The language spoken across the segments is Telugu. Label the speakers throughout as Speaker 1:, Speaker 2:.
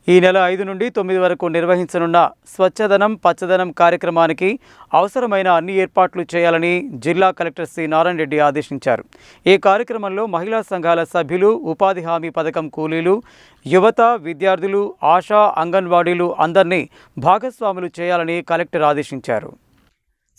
Speaker 1: ఈ నెల 5 నుండి 9 వరకు నిర్వహించనున్న స్వచ్ఛదనం పచ్చదనం కార్యక్రమానికి అవసరమైన అన్ని ఏర్పాట్లు చేయాలని జిల్లా కలెక్టర్ సి నారాయణ రెడ్డి ఆదేశించారు. ఈ కార్యక్రమంలో మహిళా సంఘాల సభ్యులు, ఉపాధి హామీ పథకం కూలీలు, యువత, విద్యార్థులు, ఆశా, అంగన్వాడీలు అందరినీ భాగస్వాములు చేయాలని కలెక్టర్ ఆదేశించారు.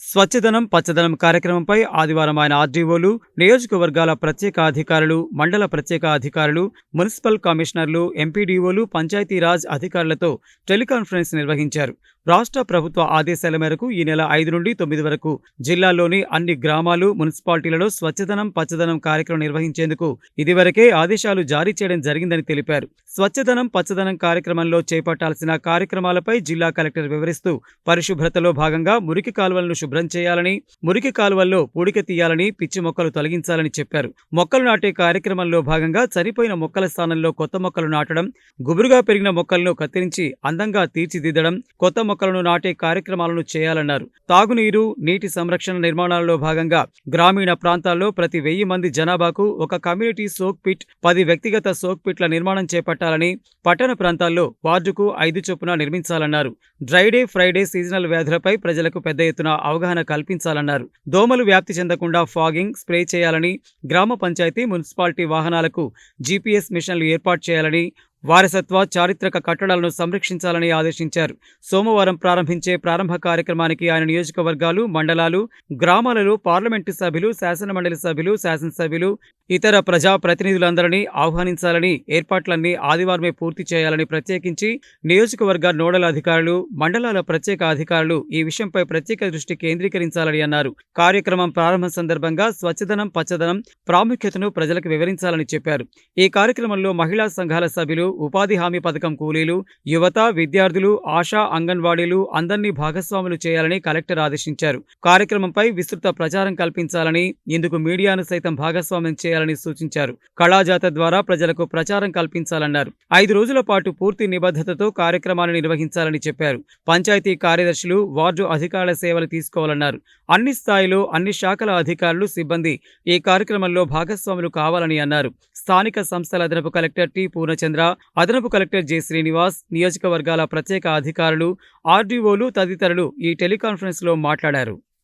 Speaker 1: స్వచ్ఛదనం పచ్చదనం కార్యక్రమంపై ఆదివారం ఆయన ఆర్డీఓలు, నియోజకవర్గాల ప్రత్యేక అధికారులు, మండల ప్రత్యేక అధికారులు, మున్సిపల్ కమిషనర్లు, ఎంపీడీఓలు, పంచాయతీరాజ్ అధికారులతో టెలికాన్ఫరెన్స్ నిర్వహించారు. రాష్ట్ర ప్రభుత్వ ఆదేశాల మేరకు ఈ నెల 5 నుండి 9 వరకు జిల్లాలోని అన్ని గ్రామాలు, మున్సిపాలిటీలలో స్వచ్ఛదనం పచ్చదనం కార్యక్రమం నిర్వహించేందుకు ఇదివరకే ఆదేశాలు జారీ చేయడం జరిగిందని తెలిపారు. స్వచ్ఛదనం పచ్చదనం కార్యక్రమంలో చేపట్టాల్సిన కార్యక్రమాలపై జిల్లా కలెక్టర్ వివరిస్తూ పరిశుభ్రతలో భాగంగా మురికి కాలువలను శుభ్రం చేయాలని, మురికి కాలువల్లో పూడిక తీయాలని, పిచ్చి మొక్కలు తొలగించాలని చెప్పారు. మొక్కలు నాటే కార్యక్రమంలో భాగంగా చనిపోయిన మొక్కల స్థానంలో కొత్త మొక్కలు నాటడం, గుబురుగా పెరిగిన మొక్కలను కత్తిరించి అందంగా తీర్చిదిద్దడం, కొత్త మొక్కలను నాటే కార్యక్రమాలను చేయాలన్నారు. తాగునీరు, నీటి సంరక్షణ నిర్మాణాలలో భాగంగా గ్రామీణ ప్రాంతాల్లో ప్రతి 1000 మంది జనాభాకు ఒక కమ్యూనిటీ సోక్ పిట్, 10 వ్యక్తిగత సోక్ పిట్ల నిర్మాణం చేపట్టాలని, పట్టణ ప్రాంతాల్లో వార్డుకు 5 చొప్పున నిర్మించాలన్నారు. డ్రైడే, ఫ్రైడే సీజనల్ వ్యాధులపై ప్రజలకు పెద్ద ఎత్తున అవగాహన కల్పించాలన్నారు. దోమలు వ్యాప్తి చెందకుండా ఫాగింగ్, స్ప్రే చేయాలని, గ్రామ పంచాయతీ, మున్సిపాలిటీ వాహనాలకు జీపీఎస్ మిషన్లు ఏర్పాటు చేయాలని, వారసత్వ చారిత్రక కట్టడాలను సంరక్షించాలని ఆదేశించారు. సోమవారం ప్రారంభించే ప్రారంభ కార్యక్రమానికి ఆయన నియోజకవర్గాలు, మండలాలు, గ్రామాలలో పార్లమెంటు సభ్యులు, శాసనమండలి సభ్యులు, శాసనసభ్యులు, ఇతర ప్రజా ప్రతినిధులందరినీ ఆహ్వానించాలని, ఏర్పాట్లన్నీ ఆదివారమే పూర్తి చేయాలని, ప్రత్యేకించి నియోజకవర్గ నోడల్ అధికారులు, మండలాల ప్రత్యేక అధికారులు ఈ విషయంపై ప్రత్యేక దృష్టి కేంద్రీకరించాలని అన్నారు. కార్యక్రమం ప్రారంభం సందర్భంగా స్వచ్ఛదనం పచ్చదనం ప్రాముఖ్యతను ప్రజలకు వివరించాలని చెప్పారు. ఈ కార్యక్రమంలో మహిళా సంఘాల సభ్యులు, ఉపాధి హామీ పథకం కూలీలు, యువత, విద్యార్థులు, ఆశా, అంగన్వాడీలు అందరినీ భాగస్వాములు చేయాలని కలెక్టర్ ఆదేశించారు. కార్యక్రమంపై విస్తృత ప్రచారం కల్పించాలని, ఇందుకు మీడియాను సైతం భాగస్వామ్యం చేయాలని సూచించారు. కళాజాత ద్వారా ప్రజలకు ప్రచారం కల్పించాలన్నారు. 5 రోజుల పాటు పూర్తి నిబద్ధతతో కార్యక్రమాన్ని నిర్వహించాలని చెప్పారు. పంచాయతీ కార్యదర్శులు, వార్డు అధికారుల సేవలు తీసుకోవాలన్నారు. అన్ని స్థాయిలో అన్ని శాఖల అధికారులు, సిబ్బంది ఈ కార్యక్రమంలో భాగస్వాములు కావాలని అన్నారు. స్థానిక సంస్థల అదనపు కలెక్టర్ టి పూర్ణచంద్ర, అదనపు కలెక్టర్ జె శ్రీనివాస్, నియోజకవర్గాల ప్రత్యేక అధికారులు, ఆర్డీఓలు తదితరులు ఈ టెలికాన్ఫరెన్స్ లో మాట్లాడారు.